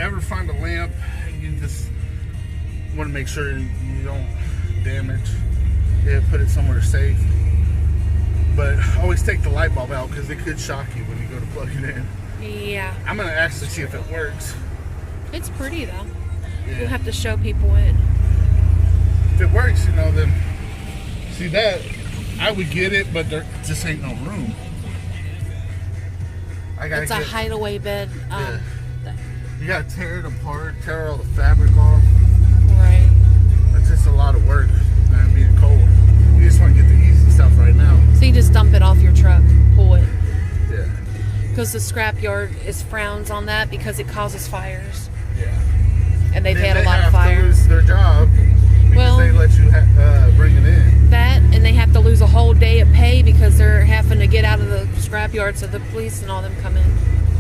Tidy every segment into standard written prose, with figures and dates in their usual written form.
ever find a lamp, you just want to make sure you don't damage it, put it somewhere safe. But always take the light bulb out because it could shock you when you go to plug it in. Yeah. I'm going to actually see if it works. It's pretty though. Yeah. We'll have to show people it. If it works, you know, then see that I would get it, but there just ain't no room. It's a hideaway bed. You gotta tear it apart, tear all the fabric off. Right. It's just a lot of work, man, being cold. You just want to get the easy stuff right now. So you just dump it off your truck, pull it. Yeah. Because the scrapyard is frowns on that because it causes fires. Yeah. And they've Then had a lot of They have to fires. lose their job because they let you bring it in. That, and they have to lose a whole day of pay because they're having to get out of the scrapyard so the police and all them come in.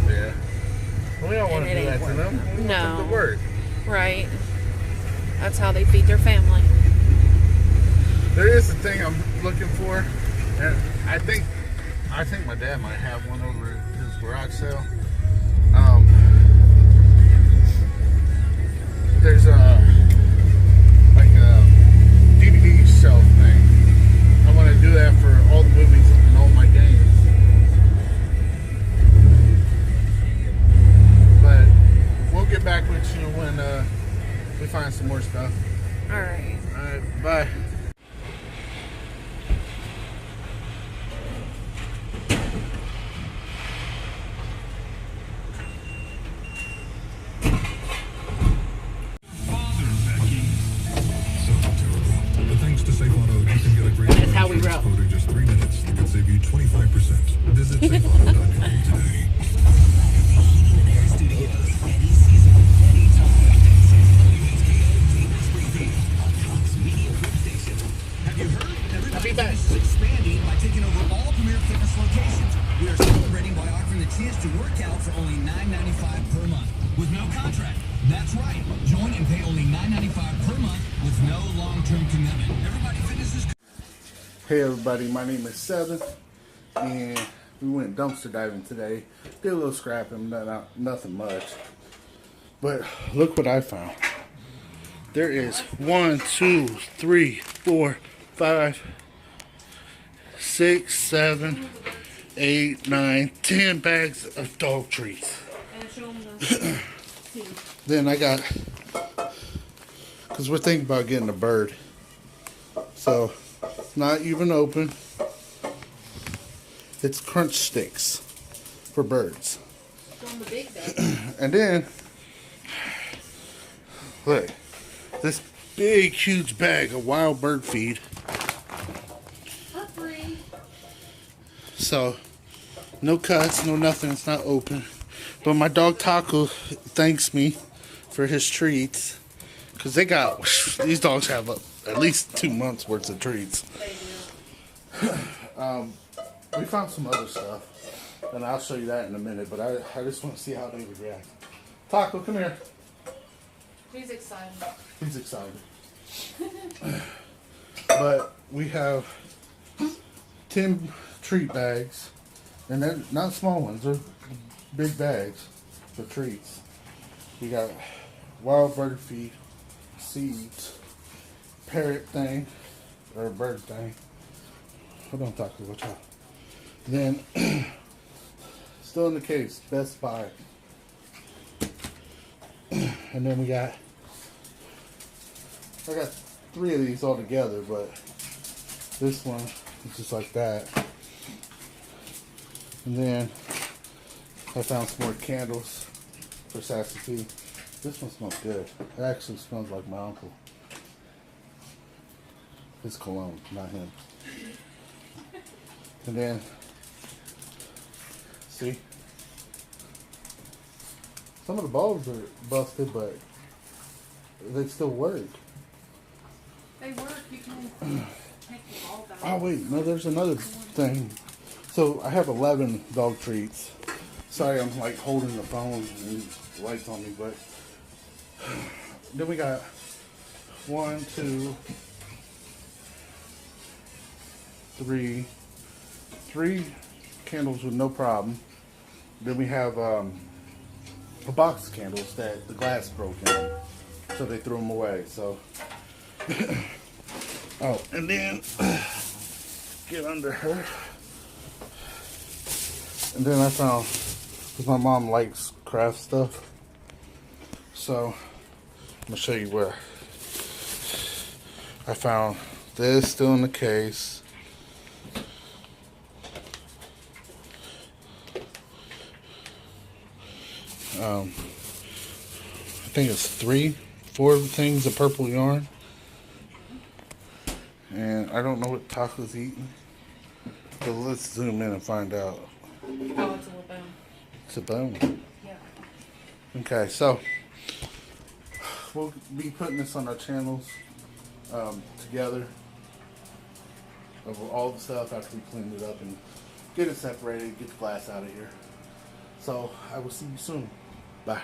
Yeah. We don't want to do that to them. We want them to work. Right. That's how they feed their family. There is a thing I'm looking for, and I think my dad might have one over at his garage sale. There's like a DVD shelf thing. I want to do that for all the movies and all my games. But we'll get back with you when we find some more stuff. All right. All right, bye. That's how we roll. In just 3 minutes, it can save you 25%. Visit safeauto.com today. I'll be back. Expanding by taking over all Premier Fitness locations. We are celebrating by offering the chance to work out for only $9.95 per month with no contract. That's right. Join and pay only $9.95 per month with no long-term commitment. Everybody Fitness is. Hey everybody, my name is Seven, and we went dumpster diving today. Did a little scrapping, nothing much. But look what I found. There is 1, 2, 3, 4, 5, 6, 7, 8, 9, 10 bags of dog treats. Then I got, because we're thinking about getting a bird. So, not even open. It's crunch sticks for birds. And then, look, this big, huge bag of wild bird feed. So, no cuts, no nothing. It's not open. But my dog Taco thanks me for his treats. Because they got, these dogs have at least 2 months worth of treats. We found some other stuff. And I'll show you that in a minute. But I just want to see how they would react. Taco, come here. He's excited. He's excited. But we have 10 treat bags. And they're not small ones. They're big bags for treats. We got wild bird feed, seeds, parrot thing, or bird thing. Hold on, Taco, watch out. Then, still in the case, Best Buy. And then I got 3 of these all together, but this one is just like that. And then I found some more candles for Sassy P. This one smells good. It actually smells like my uncle. His cologne, not him. And then, see? Some of the bulbs are busted, but they still work. They work. You can take the bulb out. Oh, wait. No, there's another thing. So, I have 11 dog treats. Sorry, I'm like holding the phone and the lights on me, but then we got 1, 2, 3 candles with no problem. Then we have a box of candles that the glass broke in, so they threw them away. So, oh, and then get under her, and then I found, because my mom likes craft stuff, so I'm gonna show you where I found this still in the case. I think it's 4 things of purple yarn. And I don't know what Taco's eating. But let's zoom in and find out. Oh, it's a little bone. It's a bone. Yeah. Okay, so we'll be putting this on our channels together of all the stuff after we clean it up and get it separated, get the glass out of here. So I will see you soon. Bye.